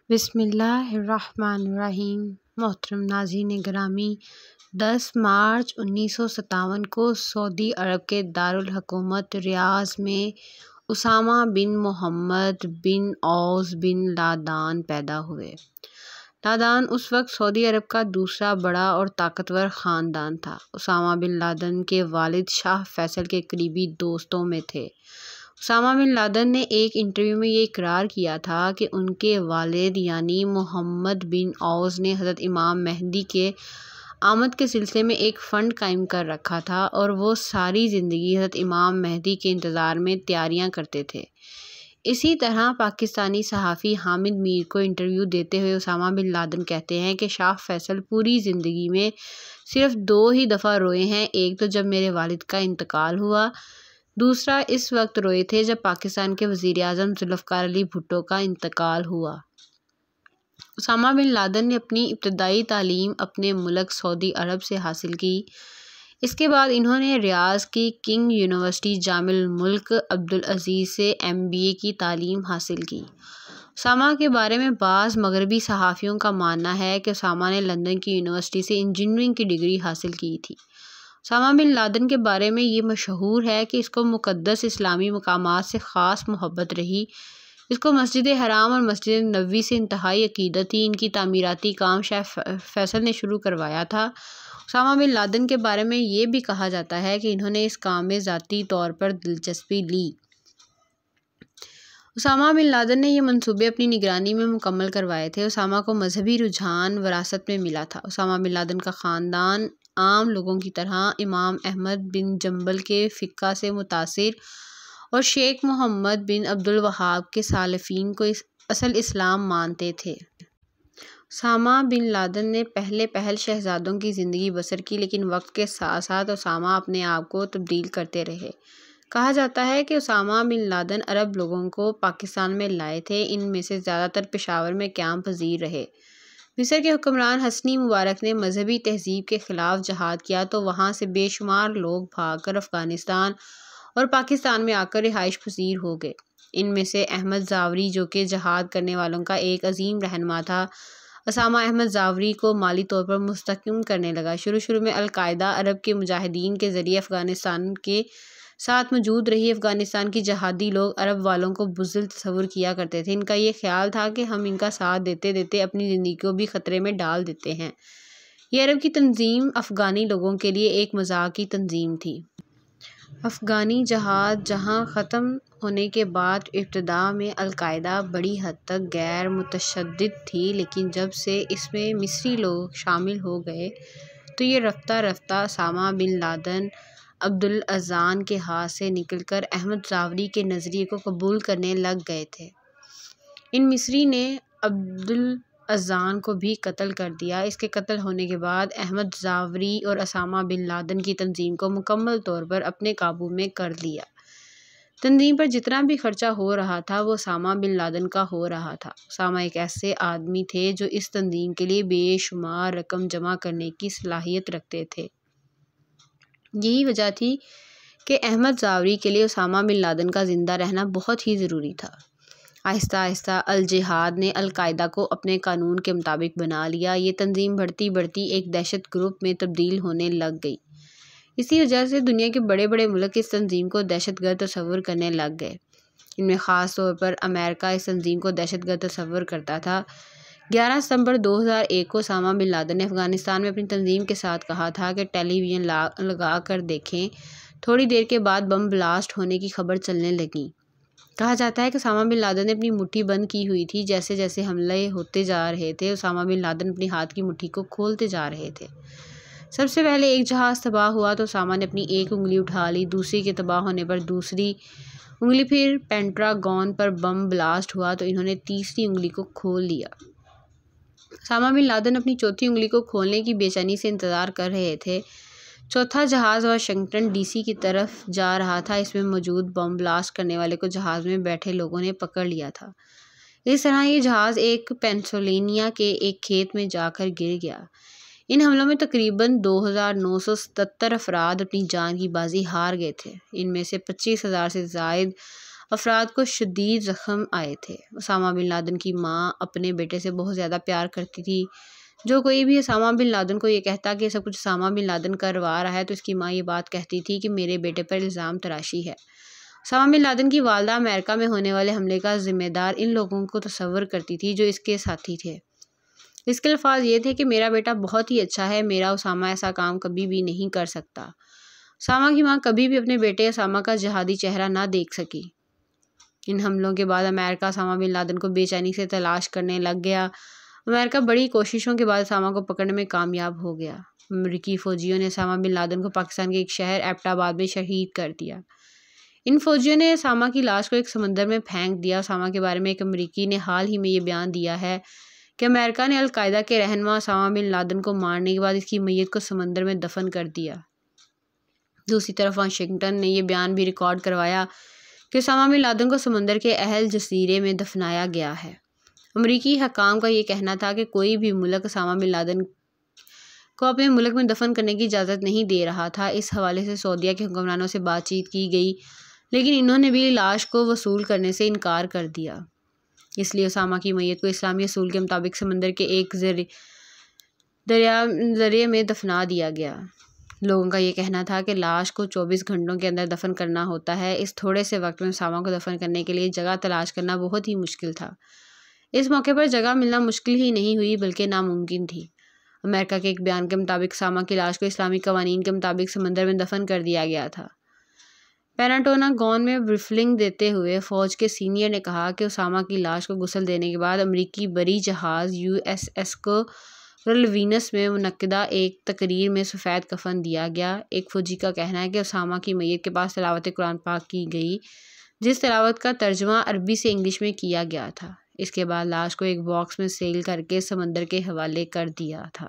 بسم اللہ الرحمن الرحیم۔ محترم ناظرین گرامی، 10 مارچ 1957 کو سعودی عرب کے دارالحکومت ریاض میں اسامہ بن محمد بن اوس بن لادن پیدا ہوئے۔ لادن اس وقت سعودی عرب کا دوسرا بڑا اور طاقتور خاندان تھا۔ اسامہ بن لادن کے والد شاہ فیصل کے قریبی دوستوں میں تھے۔ اسامہ بن لادن نے ایک انٹرویو میں یہ اقرار کیا تھا کہ ان کے والد یعنی محمد بن اوس نے حضرت امام مہدی کے آمد کے سلسلے میں ایک فنڈ قائم کر رکھا تھا اور وہ ساری زندگی حضرت امام مہدی کے انتظار میں تیاریاں کرتے تھے۔ اسی طرح پاکستانی صحافی حامد میر کو انٹرویو دیتے ہوئے اسامہ بن لادن کہتے ہیں کہ شاہ فیصل پوری زندگی میں صرف 2 ہی دفعہ روئے ہیں، ایک تو جب میرے والد کا انتقال ہوا، دوسرا اس وقت روئے تھے جب پاکستان کے وزیر اعظم ذوالفقار علی بھٹو کا انتقال ہوا۔ اسامہ بن لادن نے اپنی ابتدائی تعلیم اپنے ملک سعودی عرب سے حاصل کی۔ اس کے بعد انہوں نے ریاض کی کنگ یونیورسٹی جامع الملک عبدالعزیز سے MBA کی تعلیم حاصل کی۔ اسامہ کے بارے میں بعض مغربی صحافیوں کا ماننا ہے کہ اسامہ نے لندن کی یونیورسٹی سے انجینئرنگ کی ڈگری حاصل کی تھی۔ اسامہ بن لادن کے بارے میں یہ مشہور ہے کہ اس کو مقدس اسلامی مقامات سے خاص محبت رہی۔ اس کو مسجد حرام اور مسجد نبوی سے انتہائی عقیدت تھی۔ ان کی تعمیراتی کام شاہ فیصل نے شروع کروایا تھا۔ اسامہ بن لادن کے بارے میں یہ بھی کہا جاتا ہے کہ انہوں نے اس کام میں ذاتی طور پر دلچسپی لی۔ اسامہ بن لادن نے یہ منصوبے اپنی نگرانی میں مکمل کروائے تھے۔ اسامہ کو مذہبی رجحان وراثت میں ملا تھا۔ اسامہ بن لادن کا خاندان عام لوگوں کی طرح امام احمد بن جنبل کے فقہ سے متاثر اور شیخ محمد بن عبد الوہاب کے سالفین کو اصل اسلام مانتے تھے۔ اسامہ بن لادن نے پہل شہزادوں کی زندگی بسر کی، لیکن وقت کے ساتھ ساتھ اسامہ اپنے آپ کو تبدیل کرتے رہے۔ کہا جاتا ہے کہ اسامہ بن لادن عرب لوگوں کو پاکستان میں لائے تھے۔ ان میں سے زیادہ تر پشاور میں قیام پذیر رہے۔ مصر کے حکمران حسنی مبارک نے مذہبی تہذیب کے خلاف جہاد کیا تو وہاں سے بے شمار لوگ بھاگ کر افغانستان اور پاکستان میں آ کر رہائش پذیر ہو گئے۔ ان میں سے احمد زاوری جو کہ جہاد کرنے والوں کا ایک عظیم رہنما تھا۔ اسامہ احمد زاوری کو مالی طور پر مستحکم کرنے لگا۔ شروع میں القاعدہ عرب کے مجاہدین کے ذریعے افغانستان کے ساتھ موجود رہی۔ افغانستان کی جہادی لوگ عرب والوں کو بزدل تصور کیا کرتے تھے۔ ان کا یہ خیال تھا کہ ہم ان کا ساتھ دیتے دیتے اپنی زندگی کو بھی خطرے میں ڈال دیتے ہیں۔ یہ عرب کی تنظیم افغانی لوگوں کے لیے ایک مذاق کی تنظیم تھی۔ افغانی جہاد جہاں ختم ہونے کے بعد ابتدا میں القاعدہ بڑی حد تک غیر متشدد تھی، لیکن جب سے اس میں مصری لوگ شامل ہو گئے تو یہ رفتہ رفتہ اسامہ بن لادن عبدالاذان کے ہاتھ سے نکل کر احمد زاوری کے نظریے کو قبول کرنے لگ گئے تھے۔ ان مصری نے عبدالاذان کو بھی قتل کر دیا۔ اس کے قتل ہونے کے بعد احمد زاوری اور اسامہ بن لادن کی تنظیم کو مکمل طور پر اپنے قابو میں کر لیا۔ تنظیم پر جتنا بھی خرچہ ہو رہا تھا وہ اسامہ بن لادن کا ہو رہا تھا۔ اسامہ ایک ایسے آدمی تھے جو اس تنظیم کے لیے بے شمار رقم جمع کرنے کی صلاحیت رکھتے تھے۔ یہی وجہ تھی کہ احمد زاوری کے لیے اسامہ بن لادن کا زندہ رہنا بہت ہی ضروری تھا۔ آہستہ آہستہ الجہاد نے القاعدہ کو اپنے قانون کے مطابق بنا لیا۔ یہ تنظیم بڑھتی ایک دہشت گروپ میں تبدیل ہونے لگ گئی۔ اسی وجہ سے دنیا کے بڑے بڑے ملک اس تنظیم کو دہشت گرد تصور کرنے لگ گئے۔ ان میں خاص طور پر امریکہ اس تنظیم کو دہشت گرد تصور کرتا تھا۔ 11 ستمبر 2001 کو اسامہ بن لادن نے افغانستان میں اپنی تنظیم کے ساتھ کہا تھا کہ ٹیلی ویژن لگا کر دیکھیں۔ تھوڑی دیر کے بعد بم بلاسٹ ہونے کی خبر چلنے لگی۔ کہا جاتا ہے کہ اسامہ بن لادن نے اپنی مٹھی بند کی ہوئی تھی۔ جیسے جیسے حملے ہوتے جا رہے تھے اسامہ بن لادن اپنی ہاتھ کی مٹھی کو کھولتے جا رہے تھے۔ سب سے پہلے ایک جہاز تباہ ہوا تو اسامہ نے اپنی ایک انگلی اٹھا لی، دوسری کے تباہ ہونے پر دوسری انگلی، پھر پینٹاگون پر بم بلاسٹ ہوا تو انہوں نے تیسری انگلی کو کھول لیا۔ اسامہ بن لادن اپنی چوتھی انگلی کو کھولنے کی بے چینی سے انتظار کر رہے تھے۔ چوتھا جہاز واشنگٹن DC کی طرف جا رہا تھا۔ اس میں موجود بم بلاسٹ کرنے والے کو جہاز میں بیٹھے لوگوں نے پکڑ لیا تھا۔ اس طرح یہ جہاز ایک پینسلوینیا کے ایک کھیت میں جا کر گر گیا۔ ان حملوں میں تقریباً 2977 افراد اپنی جان کی بازی ہار گئے تھے۔ ان میں سے 25,000 سے زائد افراد کو شدید زخم آئے تھے۔ اسامہ بن لادن کی ماں اپنے بیٹے سے بہت زیادہ پیار کرتی تھی۔ جو کوئی بھی اسامہ بن لادن کو یہ کہتا کہ سب کچھ اسامہ بن لادن کروا رہا ہے تو اس کی ماں یہ بات کہتی تھی کہ میرے بیٹے پر الزام تراشی ہے۔ اسامہ بن لادن کی والدہ امریکہ میں ہونے والے حملے کا ذمہ دار ان لوگوں کو تصور کرتی تھی جو اس کے ساتھی تھے۔ اس کے الفاظ یہ تھے کہ میرا بیٹا بہت ہی اچھا ہے، میرا اسامہ ایسا کام کبھی بھی نہیں کر سکتا۔ اسامہ کی ماں کبھی بھی اپنے بیٹے اسامہ کا جہادی چہرہ نہ دیکھ سکی۔ ان حملوں کے بعد امریکہ اسامہ بن لادن کو بے چینی سے تلاش کرنے لگ گیا۔ امریکہ بڑی کوششوں کے بعد اسامہ کو پکڑنے میں کامیاب ہو گیا۔ امریکی فوجیوں نے اسامہ بن لادن کو پاکستان کے ایک شہر ایبٹ آباد میں شہید کر دیا۔ ان فوجیوں نے اسامہ کی لاش کو ایک سمندر میں پھینک دیا۔ اسامہ کے بارے میں ایک امریکی نے حال ہی میں یہ بیان دیا ہے کہ امریکہ نے القاعدہ کے رہنما اسامہ بن لادن کو مارنے کے بعد اس کی میت کو سمندر میں دفن کر دیا۔ دوسری طرف واشنگٹن نے یہ بیان بھی ریکارڈ کروایا کہ اسامہ بن لادن کو سمندر کے اہل جزیرے میں دفنایا گیا ہے۔ امریکی حکام کا یہ کہنا تھا کہ کوئی بھی ملک اسامہ بن لادن کو اپنے ملک میں دفن کرنے کی اجازت نہیں دے رہا تھا۔ اس حوالے سے سعودیہ کے حکمرانوں سے بات چیت کی گئی لیکن انہوں نے بھی لاش کو وصول کرنے سے انکار کر دیا۔ اس لیے اسامہ کی میت کو اسلامی اصول کے مطابق سمندر کے ایک ذریعے میں دفنا دیا گیا۔ لوگوں کا یہ کہنا تھا کہ لاش کو 24 گھنٹوں کے اندر دفن کرنا ہوتا ہے۔ اس تھوڑے سے وقت میں اسامہ کو دفن کرنے کے لیے جگہ تلاش کرنا بہت ہی مشکل تھا۔ اس موقع پر جگہ ملنا مشکل ہی نہیں ہوئی بلکہ ناممکن تھی۔ امریکہ کے ایک بیان کے مطابق اسامہ کی لاش کو اسلامی قوانین کے مطابق سمندر میں دفن کر دیا گیا تھا۔ پینٹاگون میں بریفنگ دیتے ہوئے فوج کے سینئر نے کہا کہ اسامہ کی لاش کو غسل دینے کے بعد امریکی بری جہاز USS کورل وینس میں منعقدہ ایک تقریر میں سفید کفن دیا گیا۔ ایک فوجی کا کہنا ہے کہ اسامہ کی میت کے پاس تلاوت قرآن پاک کی گئی جس تلاوت کا ترجمہ عربی سے انگلش میں کیا گیا تھا۔ اس کے بعد لاش کو ایک باکس میں سیل کر کے سمندر کے حوالے کر دیا تھا۔